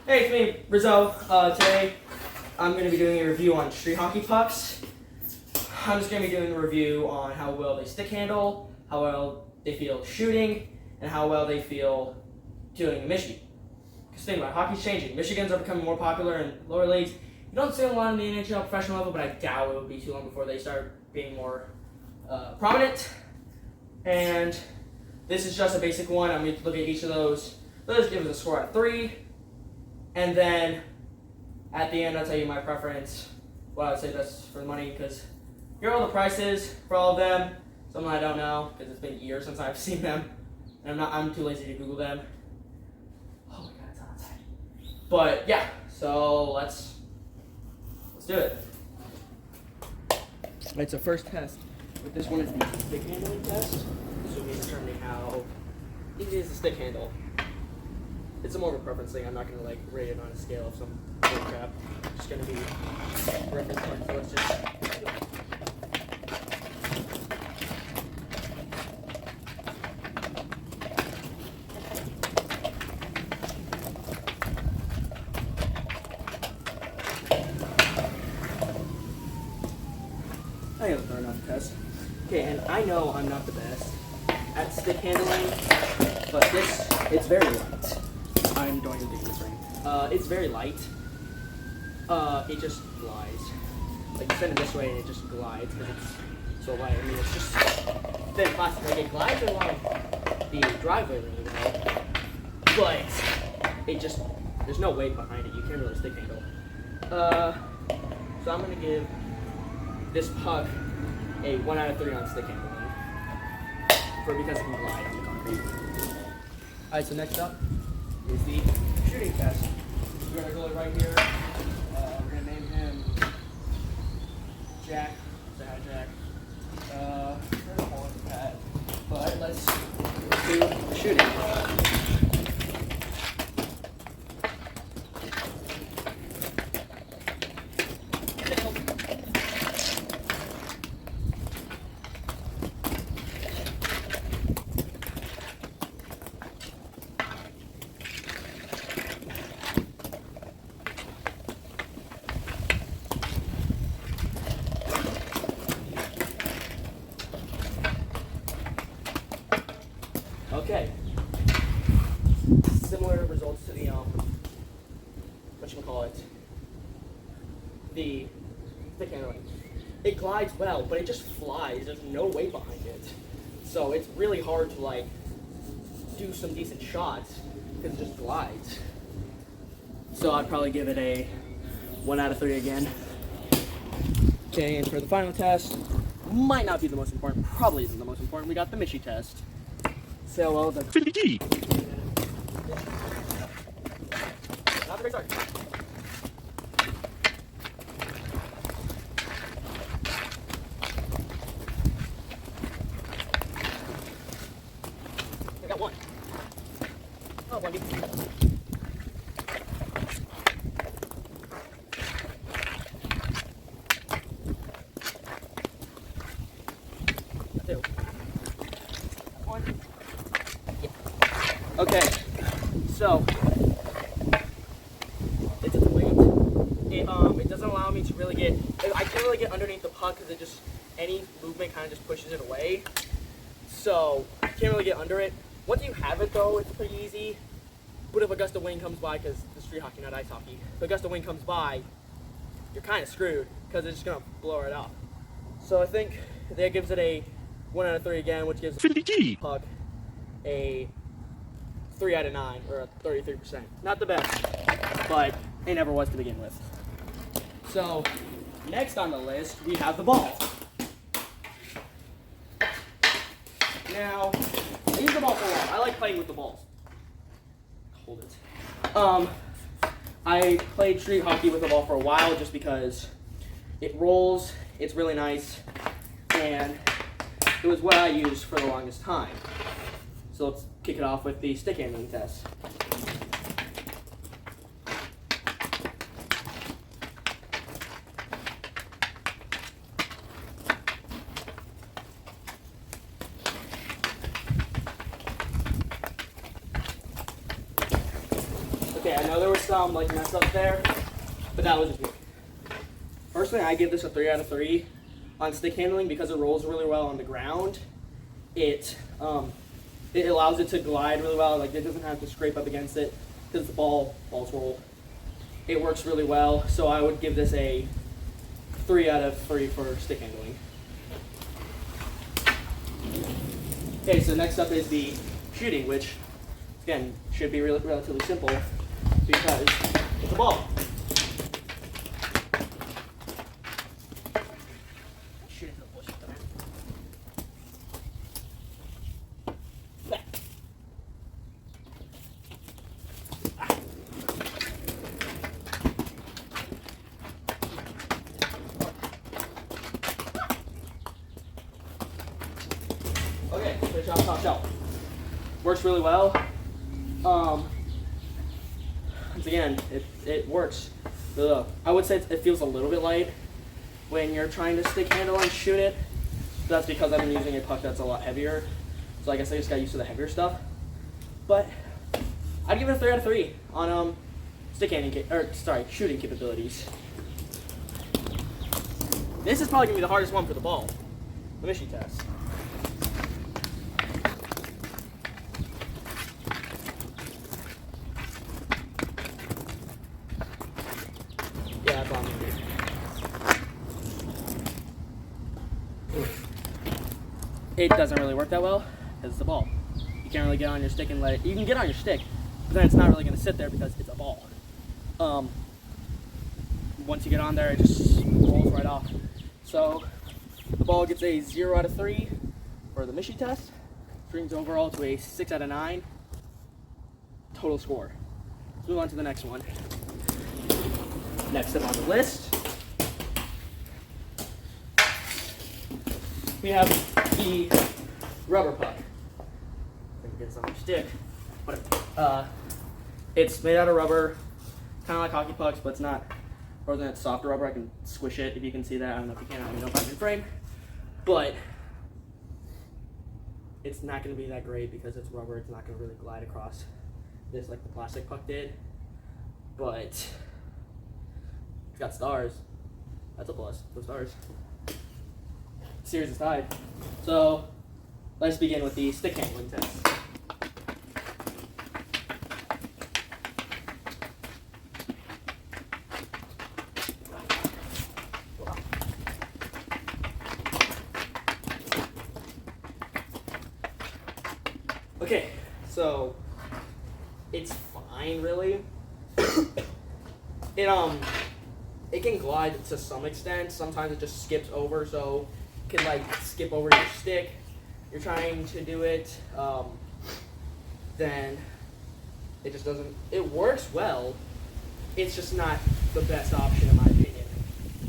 Hey, it's me, Rizzo. Today I'm going to be doing a review on street hockey pucks. I'm just going to be doing a review on how well they stick handle, how well they feel shooting, and how well they feel doing in Michigan. Because think about it, hockey's changing. Michigans are becoming more popular in lower leagues. You don't see a lot in the NHL professional level, but I doubt it would be too long before they start being more prominent. And this is just a basic one. I'm going to look at each of those. Let's give it a score out of 3. And then at the end, I'll tell you my preference, what I would say best for the money, because here are all the prices for all of them. Some I don't know, because it's been years since I've seen them. And I'm too lazy to Google them. Oh my god, it's outside. But yeah, so let's do it. Alright, so first test with this one is the stick handling test. This will be determining how easy is the stick handle. It's more of a preference thing. I'm not going to rate it on a scale of some bull crap. It's just going to be reference point. So let's just I gotta throw enough test. Okay, and I know I'm not the best at stick handling, but it's very light. I'm going to do this ring. It's very light. It just glides. Like you send it this way and it just glides because it's so light. I mean, it's just thin plastic. Like it glides along the driveway really well, but it just there's no weight behind it. You can't really stick handle. So I'm gonna give this puck a 1 out of 3 on stick handling because it can glide on the concrete. Alright, so next up is the shooting test. We're gonna go right here. We're gonna name him Jack. Say hi, Jack. We're gonna call him Pat. But let's do the shooting. Okay. Similar results to the the stick handling. It glides well, but it just flies. There's no weight behind it, so it's really hard to do some decent shots because it just glides. So I'd probably give it a 1 out of 3 again. Okay, and for the final test, might not be the most important. Probably isn't the most important. We got the Michi test. So well done. Not the great start. I got 1. Oh, 1. Okay, so it's a weight. It doesn't allow me to really get. I can't really get underneath the puck because any movement kind of just pushes it away. So I can't really get under it. Once you have it though, it's pretty easy. But if a gust of wind comes by, because it's street hockey, not ice hockey, if a gust of wind comes by, you're kind of screwed because it's just gonna blow it off. So I think that gives it a 1 out of 3 again, which gives the puck a 3 out of 9, or a 33%. Not the best, but it never was to begin with. So, next on the list, we have the ball. Now, I use the ball for a while. I like playing with the balls. Hold it. I played street hockey with the ball for a while just because it rolls, it's really nice, and it was what I used for the longest time. So let's kick it off with the stick handling test. Okay, I know there was some like mess up there, but that was just me. Personally, I give this a 3 out of 3 on stick handling because it rolls really well on the ground. It allows it to glide really well. Like, it doesn't have to scrape up against it because the balls roll. It works really well, so I would give this a 3 out of 3 for stick handling. Okay, so next up is the shooting, which again should be relatively simple because it's a ball. Okay, finish off top shelf. Works really well. Once again, it works really well. I would say it feels a little bit light when you're trying to stick handle and shoot it. That's because I'm using a puck that's a lot heavier. So I guess I just got used to the heavier stuff. But I'd give it a 3 out of 3 on shooting capabilities. This is probably gonna be the hardest one for the ball, the mission test. Yeah, that's on me. It doesn't really work that well because it's a ball. You can't really get on your stick and let it. You can get on your stick, but then it's not really going to sit there because it's a ball. Once you get on there, it just rolls right off. So the ball gets a 0 out of 3 for the Mishi test. Brings overall to a 6 out of 9 total score. Let's move on to the next one. Next up on the list, we have the rubber puck. I can get this on your stick. Whatever. It's made out of rubber, kind of like hockey pucks, but it's not. Or than it's softer rubber. I can squish it if you can see that. I don't know if you can. I don't know if I'm in frame, but it's not going to be that great because it's rubber. It's not going to really glide across this like the plastic puck did, but it's got stars. That's a plus. Those stars. Series is tied. So let's begin with the stick handling test. Okay, so it's fine, really. It can glide to some extent. Sometimes it just skips over, so it can like skip over your stick. You're trying to do it, then it just doesn't. It works well. It's just not the best option in my opinion.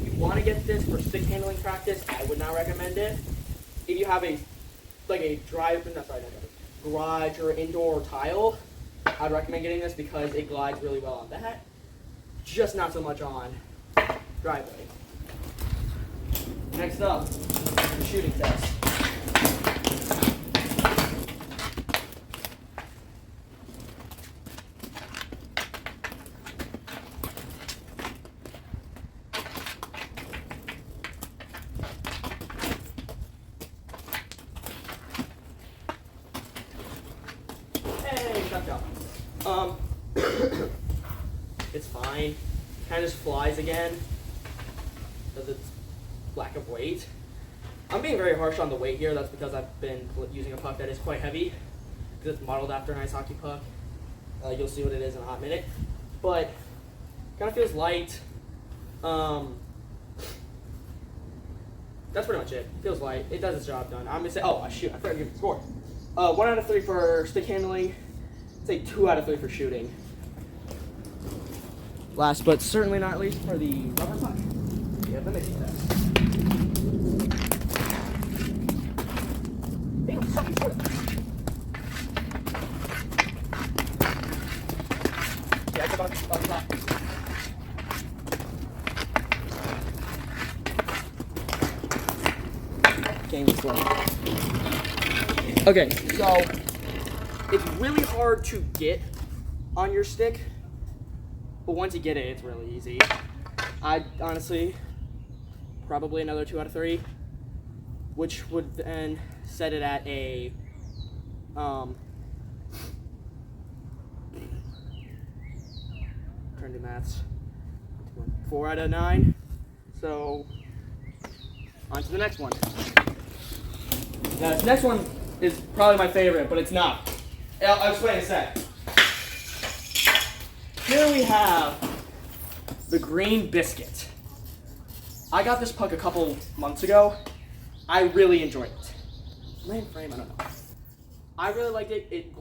If you want to get this for stick handling practice, I would not recommend it. If you have a garage or indoor tile, I'd recommend getting this because it glides really well on that. Just not so much on driveway. Next up, the shooting test. It's fine. Kind of just flies again because it's lack of weight. I'm being very harsh on the weight here. That's because I've been using a puck that is quite heavy because it's modeled after an ice hockey puck. You'll see what it is in a hot minute, but kind of feels light. That's pretty much it. Feels light. It does its job done. I'm gonna say, oh shoot, I forgot to give it a score. 1 out of 3 for stick handling. Say 2 out of 3 for shooting. Last but certainly not least for the rubber puck, we have the Mishi test. Yeah, I took on top. Game slow. Okay, so it's really hard to get on your stick but once you get it, it's really easy. I honestly, probably another 2 out of 3, which would then set it at a, trying to do maths, 4 out of 9. So, on to the next one. Now, this next one is probably my favorite, but it's not. I'll explain in a sec. Here we have the Green Biscuit. I got this puck a couple months ago. I really enjoyed it. Land frame, I don't know. I really liked it. It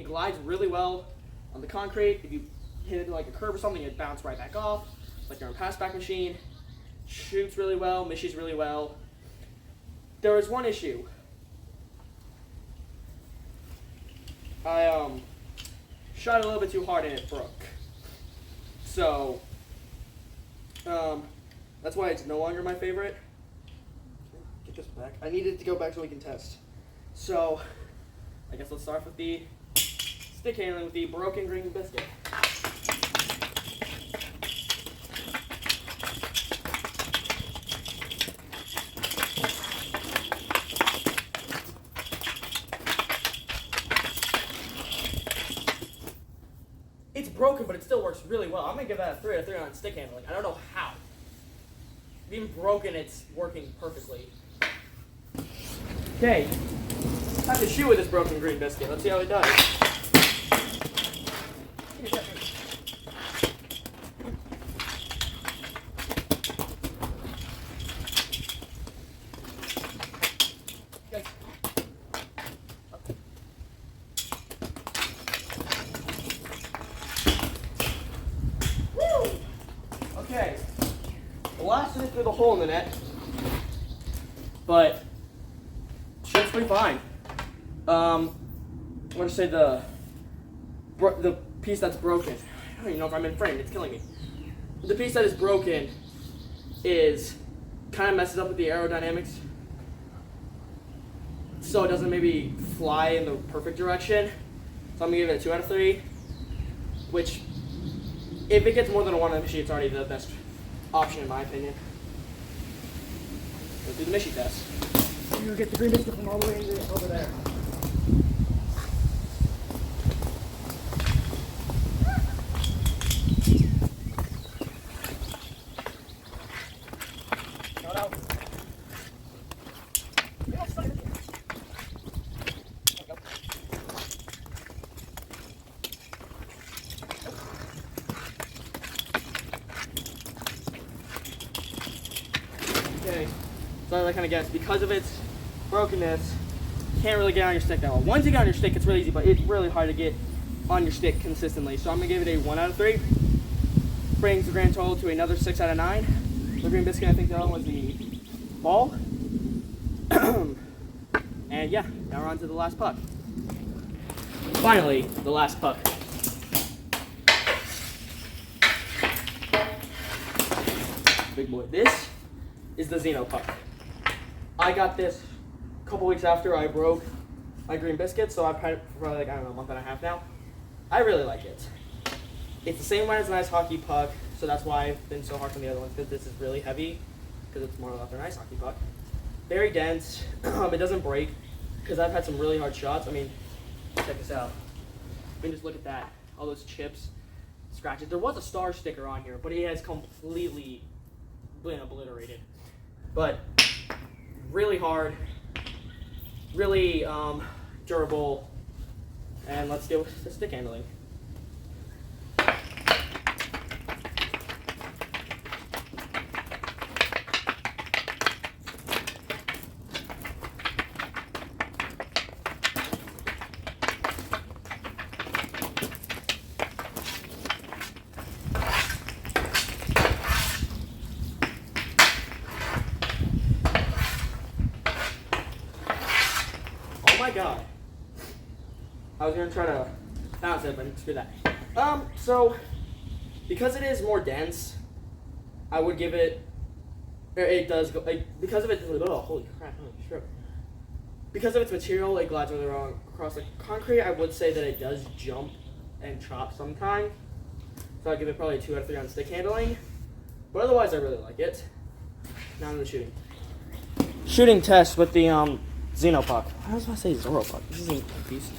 glides really well on the concrete. If you hit it like a curb or something, it bounces right back off, like you're on a pass-back machine. Shoots really well, misses really well. There was one issue. I shot it a little bit too hard and it broke. So, that's why it's no longer my favorite. Get this back. I need it to go back so we can test. So, I guess let's start with the stick handling with the broken Green Biscuit. It's broken, but it still works really well. I'm going to give that a 3 out of 3 on stick handling. I don't know how. Even broken, it's working perfectly. Okay, time to shoot with this broken Green Biscuit. Let's see how it does. Okay, blasted it through the hole in the net, but shit's pretty fine. I'm gonna say the piece that's broken. I don't even know if I'm in frame. It's killing me. The piece that is broken is kind of messes up with the aerodynamics, so it doesn't maybe fly in the perfect direction. So I'm gonna give it a 2 out of 3, which, if it gets more than a 1 on the Mishi, it's already the best option in my opinion. Let's do the Mishi test. You get the Green Biscuit from all the way over there. Okay, so I kind of guess because of its brokenness, you can't really get on your stick that well. Once you get on your stick, it's really easy, but it's really hard to get on your stick consistently. So I'm gonna give it a 1 out of 3. Brings the grand total to another 6 out of 9. The Green Biscuit, I think the other one was the ball. And yeah, now we're on to the last puck. Finally, the last puck. Big boy. This is the Xeno puck. I got this a couple weeks after I broke my Green Biscuit, so I've had it for probably like, I don't know, a month and a half now. I really like it. It's the same one as an ice hockey puck, so that's why I've been so hard on the other ones, because this is really heavy, because it's more like an ice hockey puck. Very dense. It doesn't break, because I've had some really hard shots. I mean, check this out. I mean, just look at that. All those chips, scratches. There was a star sticker on here, but it has completely been obliterated. But really hard, really durable, and let's go with the stick handling. Oh my god. I was gonna try to bounce it, but screw that. So because it is more dense, I would give it, it does go, because of it, oh, holy crap, holy shit. Because of its material, it glides really wrong across the concrete. I would say that it does jump and chop sometime. So I'd give it probably a 2 out of 3 on stick handling. But otherwise, I really like it. Now on the shooting. Shooting test with the Xenopuck. I was about to say Zoropuck. This isn't a beast.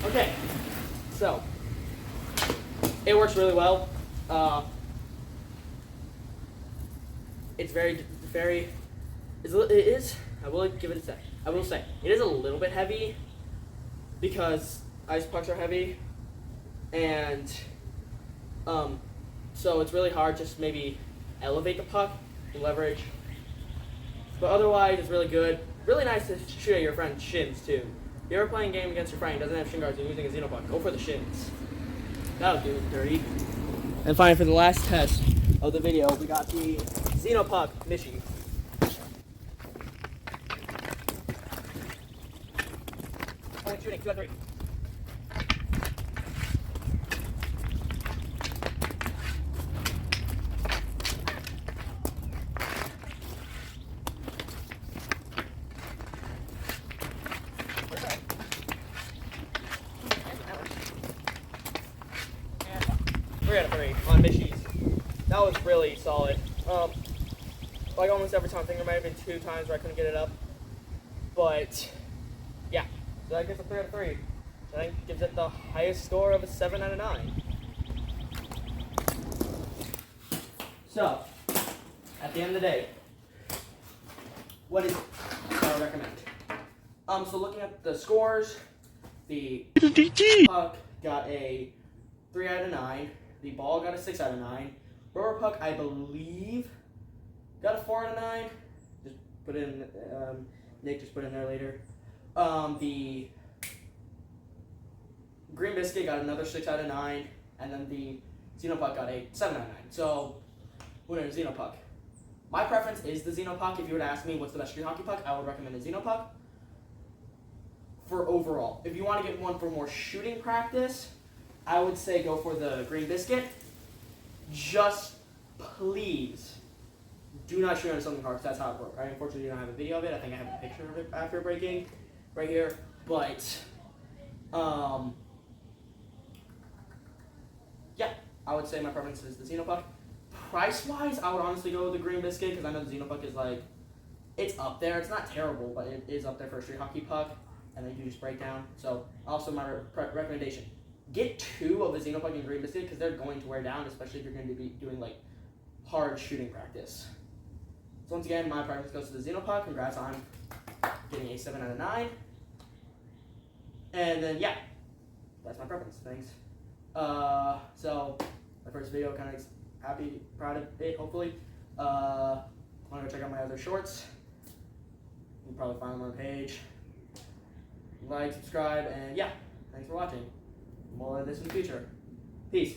Okay, so it works really well. It's very. It is. I will give it a sec. I will say it is a little bit heavy because ice pucks are heavy, and so it's really hard just maybe elevate the puck and leverage. But otherwise, it's really good. Really nice to shoot at your friend's shins too. If you're ever playing a game against your friend who doesn't have shin guards and using a Xenopuck, go for the shins. That'll do it dirty. And finally, for the last test of the video, we got the Xenopuck Mishi. Point shooting, 2 out of 3. And 3 out of 3 on Mishis. That was really solid. Like almost every time, I think there might have been 2 times where I couldn't get it up. But yeah, so that gets a 3 out of 3. I think gives it the highest score of a 7 out of 9. So, at the end of the day, what is it I would recommend? So looking at the scores, the puck got a 3 out of 9. The ball got a 6 out of 9. Rower puck, I believe, got a 4 out of 9. Just put it in. Nick just put it in there later. The Green Biscuit got another 6 out of 9, and then the Xenopuck got a 7 out of 9. So, winner is Xenopuck. My preference is the Xenopuck. If you were to ask me what's the best street hockey puck, I would recommend the Xenopuck for overall. If you want to get one for more shooting practice, I would say go for the Green Biscuit. Just please do not shoot on something hard, because that's how it broke. I unfortunately don't have a video of it. I think I have a picture of it after breaking right here. But, yeah, I would say my preference is the Xenopuck. Price-wise, I would honestly go with the Green Biscuit, because I know the Xenopuck is like, it's up there. It's not terrible, but it is up there for a street hockey puck, and they do just break down. So, also my recommendation. Get 2 of the Xenopuck and Green Biscuit, because they're going to wear down, especially if you're going to be doing like hard shooting practice. So once again, my preference goes to the Xenopuck. Congrats on getting a 7 out of 9. And then yeah, that's my preference. Thanks. So my first video, kind of happy, proud of it. Hopefully, want to go check out my other shorts. You can probably find them on the page. Like, subscribe, and yeah, thanks for watching. More of this in the future. Peace.